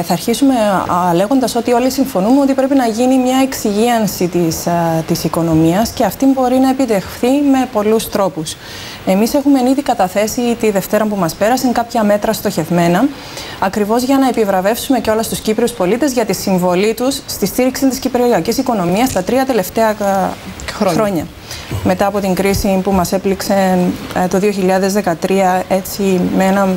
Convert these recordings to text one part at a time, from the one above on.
Θα αρχίσουμε λέγοντας ότι όλοι συμφωνούμε ότι πρέπει να γίνει μια εξυγίανση της οικονομίας και αυτή μπορεί να επιτευχθεί με πολλούς τρόπους. Εμείς έχουμε ήδη καταθέσει τη Δευτέρα που μας πέρασε κάποια μέτρα στοχευμένα, ακριβώς για να επιβραβεύσουμε και όλους τους Κύπριους πολίτες για τη συμβολή τους στη στήριξη της κυπριακής οικονομίας τα 3 τελευταία χρόνια. Μετά από την κρίση που μας έπληξε το 2013, έτσι με ένα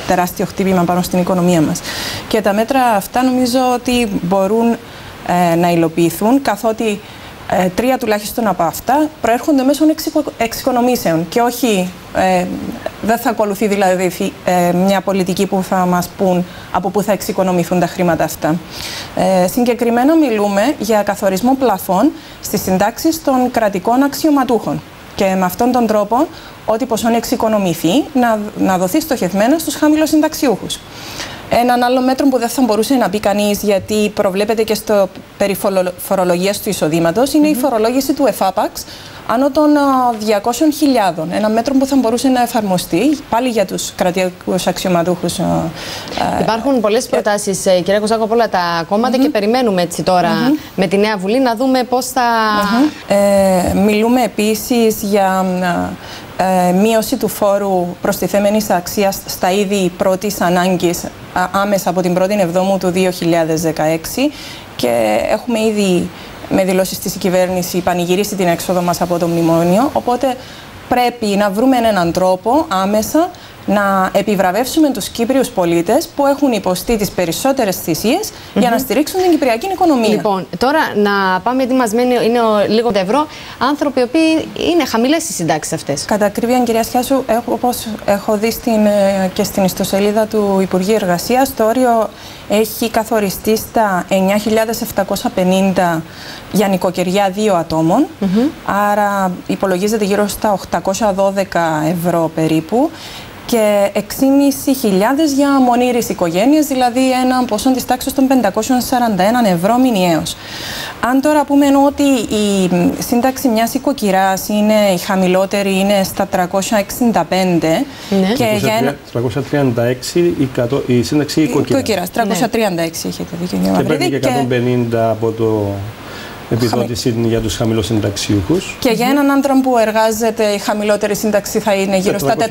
τεράστιο χτύπημα πάνω στην οικονομία μας. Και τα μέτρα αυτά νομίζω ότι μπορούν να υλοποιηθούν, καθότι 3 τουλάχιστον από αυτά προέρχονται μέσω εξοικονομήσεων και όχι, δεν θα ακολουθεί δηλαδή μια πολιτική που θα μας πούν από πού θα εξοικονομηθούν τα χρήματα αυτά. Συγκεκριμένα μιλούμε για καθορισμό πλαφών στις συντάξεις των κρατικών αξιωματούχων και με αυτόν τον τρόπο ό,τι ποσό εξοικονομηθεί να δοθεί στοχευμένα στους χαμηλοσυνταξιούχους. Έναν άλλο μέτρο που δεν θα μπορούσε να πει κανείς, γιατί προβλέπεται και στο περί φορολογίας του εισοδήματος, είναι η φορολόγηση του εφάπαξ άνω των 200.000. Ένα μέτρο που θα μπορούσε να εφαρμοστεί πάλι για τους κρατικούς αξιωματούχους. Υπάρχουν πολλές προτάσεις, κυρία Κοζάκο, από όλα τα κόμματα και περιμένουμε έτσι τώρα με τη νέα Βουλή να δούμε πώς θα... Μιλούμε επίσης για μείωση του φόρου προστιθέμενης αξίας στα είδη πρώτης ανάγκης άμεσα από την 1η Εβδόμου του 2016 και έχουμε ήδη με δηλώσεις της κυβέρνηση πανηγυρίσει την έξοδο μας από το μνημόνιο, οπότε πρέπει να βρούμε έναν τρόπο άμεσα να επιβραβεύσουμε τους Κύπριους πολίτες που έχουν υποστεί τις περισσότερες θυσίες για να στηρίξουν την κυπριακή οικονομία. Λοιπόν, τώρα να πάμε, γιατί μας μένει είναι λίγο ευρώ, άνθρωποι οι οποίοι είναι χαμηλές στις συντάξεις αυτές. Κατά ακρίβεια, κυρία Σιάσου, όπως έχω δει και στην ιστοσελίδα του Υπουργείου Εργασίας, το όριο έχει καθοριστεί στα 9.750 για νοικοκυριά 2 ατόμων, άρα υπολογίζεται γύρω στα 812 ευρώ περίπου, και 6.500 για μονήρεις οικογένειες, δηλαδή ένα ποσό της τάξης των 541 ευρώ μηνιαίως. Αν τώρα πούμε ότι η σύνταξη μιας οικοκυράς είναι η χαμηλότερη, είναι στα 365, και για ένα... 336 η σύνταξη οικοκυράς. 336 έχετε δίκιο. Και παίρνει και 150 από το... επιδότηση για τους χαμηλοσυνταξιούχους. Και για έναν άντρα που εργάζεται η χαμηλότερη σύνταξη θα είναι γύρω στα 415.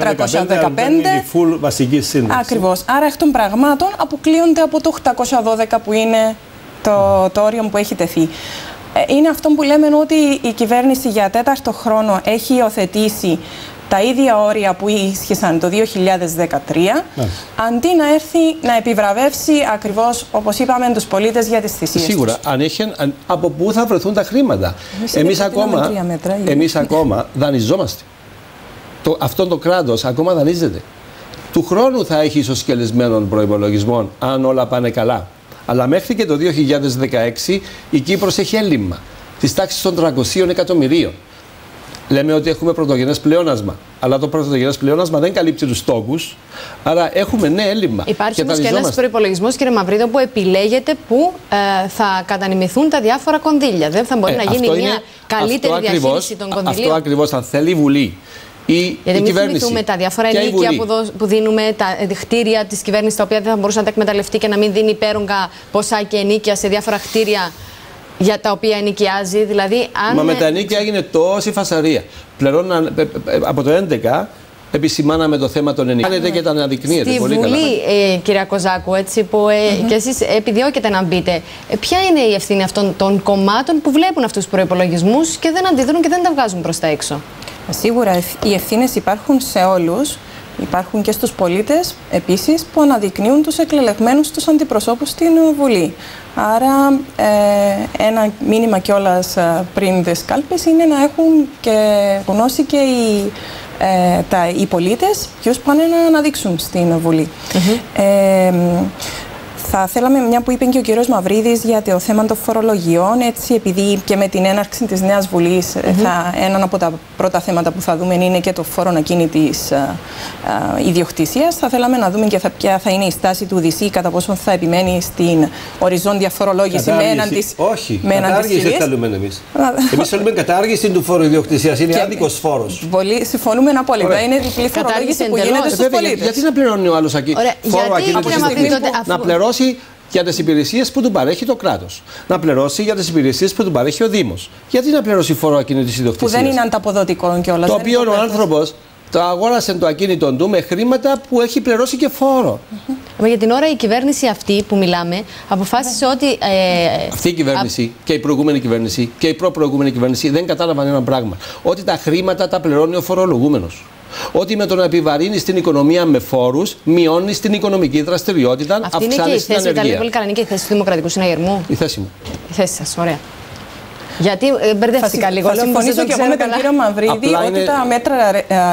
Είναι η full βασική σύνταξη. Ακριβώς. Άρα εκ των πραγμάτων αποκλείονται από το 812 που είναι το όριο που έχει τεθεί. Είναι αυτό που λέμε ότι η κυβέρνηση για 4ο χρόνο έχει υιοθετήσει τα ίδια όρια που ίσχυσαν το 2013, αντί να έρθει να επιβραβεύσει ακριβώς, όπως είπαμε, τους πολίτες για τις θυσίες Σίγουρα, τους. από πού θα βρεθούν τα χρήματα. Εμείς ακόμα δανειζόμαστε. Αυτό το κράτος ακόμα δανείζεται. Του χρόνου θα έχει ισοσκελισμένων προϋπολογισμών, αν όλα πάνε καλά. Αλλά μέχρι και το 2016 η Κύπρος έχει έλλειμμα της τάξης των 300 εκατομμυρίων. Λέμε ότι έχουμε πρωτογενές πλεόνασμα, αλλά το πρωτογενές πλεόνασμα δεν καλύπτει τους στόχους, άρα έχουμε έλλειμμα. Υπάρχει όμως και ένας προϋπολογισμός, κύριε Μαυρίδο, που επιλέγεται που θα κατανεμηθούν τα διάφορα κονδύλια. Δεν θα μπορεί να γίνει μια καλύτερη διαχείριση των κονδυλίων. Αυτό ακριβώς θα θέλει η Βουλή. Γιατί μην θυμηθούμε τα διάφορα ενίκια που δίνουμε, τα κτίρια της κυβέρνησης, τα οποία δεν θα μπορούσε να τα εκμεταλλευτεί και να μην δίνει υπέρογκα ποσά και ενίκια σε διάφορα κτίρια για τα οποία ενοικιάζει. Δηλαδή, Μα με τα ενίκια έγινε τόση φασαρία. Πλέον από το 2011 επισημάναμε το θέμα των ενοικίων. Κάνετε και τα αναδεικνύετε πολύ καλά. Στη Βουλή, κυρία Κοζάκου, έτσι, που και εσείς επιδιώκετε να μπείτε, ποια είναι η ευθύνη αυτών των κομμάτων που βλέπουν αυτούς τους προϋπολογισμούς και δεν αντιδρούν και δεν τα βγάζουν προς τα έξω? Σίγουρα οι ευθύνες υπάρχουν σε όλους. Υπάρχουν και στους πολίτες επίσης που αναδεικνύουν τους εκλελεγμένους τους αντιπροσώπους στην Βουλή. Άρα ένα μήνυμα κιόλας πριν τις κάλπες είναι να έχουν και γνώση και οι πολίτες ποιους πάνε να αναδείξουν στην Βουλή. Θα θέλαμε, μια που είπε και ο κύριος Μαυρίδης για το θέμα των φορολογιών, έτσι, επειδή και με την έναρξη της Νέας Βουλής έναν από τα πρώτα θέματα που θα δούμε είναι και το φόρο ακίνητης ιδιοκτησίας, θα θέλαμε να δούμε και ποια θα είναι η στάση του ΔΣ, κατά πόσο θα επιμένει στην οριζόντια φορολόγηση με έναν της. Όχι, κατάργηση θέλουμε εμείς. Εμείς θέλουμε κατάργηση του φόρου ιδιοκτησίας, είναι άδικος φόρος. Πολύ συμφωνούμε απόλυτα. Είναι διπλή φορολόγηση που γίνεται στους πολίτες. Γιατί να πληρώνει ο άλλος φόρο ακίνητης, να πληρώσει για τις υπηρεσίες που του παρέχει το κράτος. Να πληρώσει για τις υπηρεσίες που του παρέχει ο Δήμος. Γιατί να πληρώσει φόρο ακίνητης ιδιοκτησίας? Που δεν είναι ανταποδοτικό κιόλας. Το οποίο ο άνθρωπος το αγόρασε το ακίνητο του με χρήματα που έχει πληρώσει και φόρο. Για την ώρα η κυβέρνηση αυτή που μιλάμε αποφάσισε ότι. Αυτή η κυβέρνηση και η προηγούμενη κυβέρνηση και η προπροηγούμενη κυβέρνηση δεν κατάλαβαν ένα πράγμα. Ότι τα χρήματα τα πληρώνει ο φορολογούμενος. Ότι με το να επιβαρύνει την οικονομία με φόρους, μειώνει την οικονομική δραστηριότητα, αυξάνει την ανεργία. Αυτή είναι και η θέση, ήταν πολύ καλά, είναι και η θέση του Δημοκρατικού Συναγερμού. Η θέση μου. Η θέση σας, ωραία. Γιατί μπερδεύτηκα λίγο. Θα συμφωνήσω και εγώ με τον κύριο Μαυρίδη ότι τα μέτρα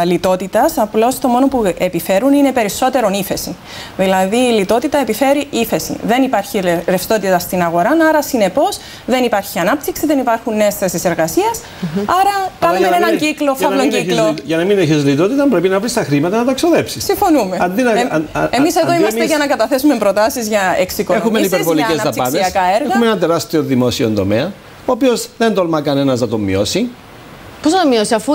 λιτότητας απλώς το μόνο που επιφέρουν είναι περισσότερο ύφεση. Δηλαδή η λιτότητα επιφέρει ύφεση. Δεν υπάρχει ρευστότητα στην αγορά, άρα συνεπώς δεν υπάρχει ανάπτυξη, δεν υπάρχουν νέες θέσεις εργασίας. Άρα κάνουμε έναν κύκλο, φαύλο κύκλο. Για να μην έχεις λιτότητα, πρέπει να βρεις τα χρήματα να τα ξοδέψεις. Συμφωνούμε. Εμείς εδώ είμαστε για να καταθέσουμε προτάσεις για εξοικονομήσεις, για αναπτυξιακά έργα. Έχουμε ένα τεράστιο δημόσιο τομέα, ο οποίος δεν τολμά κανένας να το μειώσει. Πώς να το μειώσει, αφού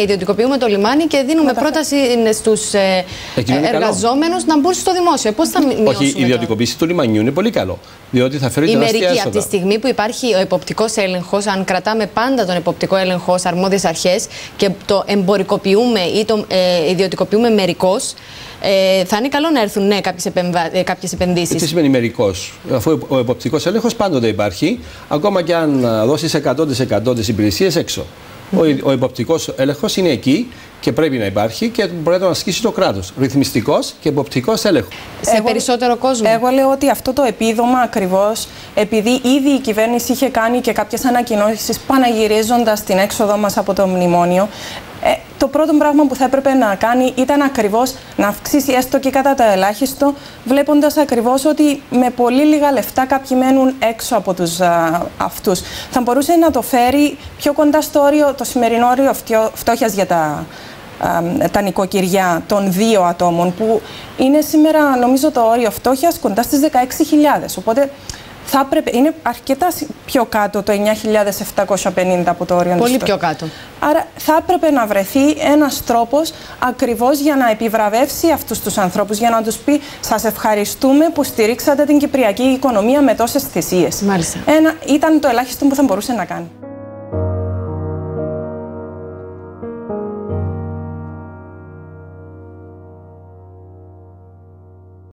ιδιωτικοποιούμε το λιμάνι και δίνουμε πρόταση στους εργαζόμενους να μπουν στο δημόσιο. Πώς θα μειώσουμε? Όχι, η ιδιωτικοποίηση του λιμανιού είναι πολύ καλό. Διότι θα φέρει τεράστια έσοδα. Από τη στιγμή που υπάρχει ο εποπτικός έλεγχος, αν κρατάμε πάντα τον εποπτικό έλεγχο ως αρμόδιες αρχές και το εμπορικοποιούμε ή το ιδιωτικοποιούμε μερικώς, θα είναι καλό να έρθουν κάποιες επενδύσεις. Τι σημαίνει μερικώς? Αφού ο εποπτικός έλεγχος πάντοτε υπάρχει, ακόμα και αν δώσεις 100% τις υπηρεσίες έξω. Ο εποπτικός έλεγχος είναι εκεί και πρέπει να υπάρχει και μπορεί να τον ασκήσει το κράτος. Ρυθμιστικός και εποπτικός έλεγχος. Σε περισσότερο κόσμο. Εγώ λέω ότι αυτό το επίδομα ακριβώς, επειδή ήδη η κυβέρνηση είχε κάνει και κάποιες ανακοινώσεις παναγυρίζοντας την έξοδο μας από το μνημόνιο, το πρώτο πράγμα που θα έπρεπε να κάνει ήταν ακριβώς να αυξήσει έστω και κατά το ελάχιστο, βλέποντας ακριβώς ότι με πολύ λίγα λεφτά κάποιοι μένουν έξω από τους αυτούς. Θα μπορούσε να το φέρει πιο κοντά στο όριο, το σημερινό όριο φτώχειας για τα νοικοκυριά των 2 ατόμων, που είναι σήμερα νομίζω το όριο φτώχειας κοντά στις 16.000. Οπότε θα έπρεπε, είναι αρκετά πιο κάτω το 9.750 από το όριο. Πολύ πιο κάτω. Άρα θα έπρεπε να βρεθεί ένας τρόπος ακριβώς για να επιβραβεύσει αυτούς τους ανθρώπους, για να τους πει σας ευχαριστούμε που στηρίξατε την κυπριακή οικονομία με τόσες θυσίες. Μάλιστα. Ήταν το ελάχιστο που θα μπορούσε να κάνει.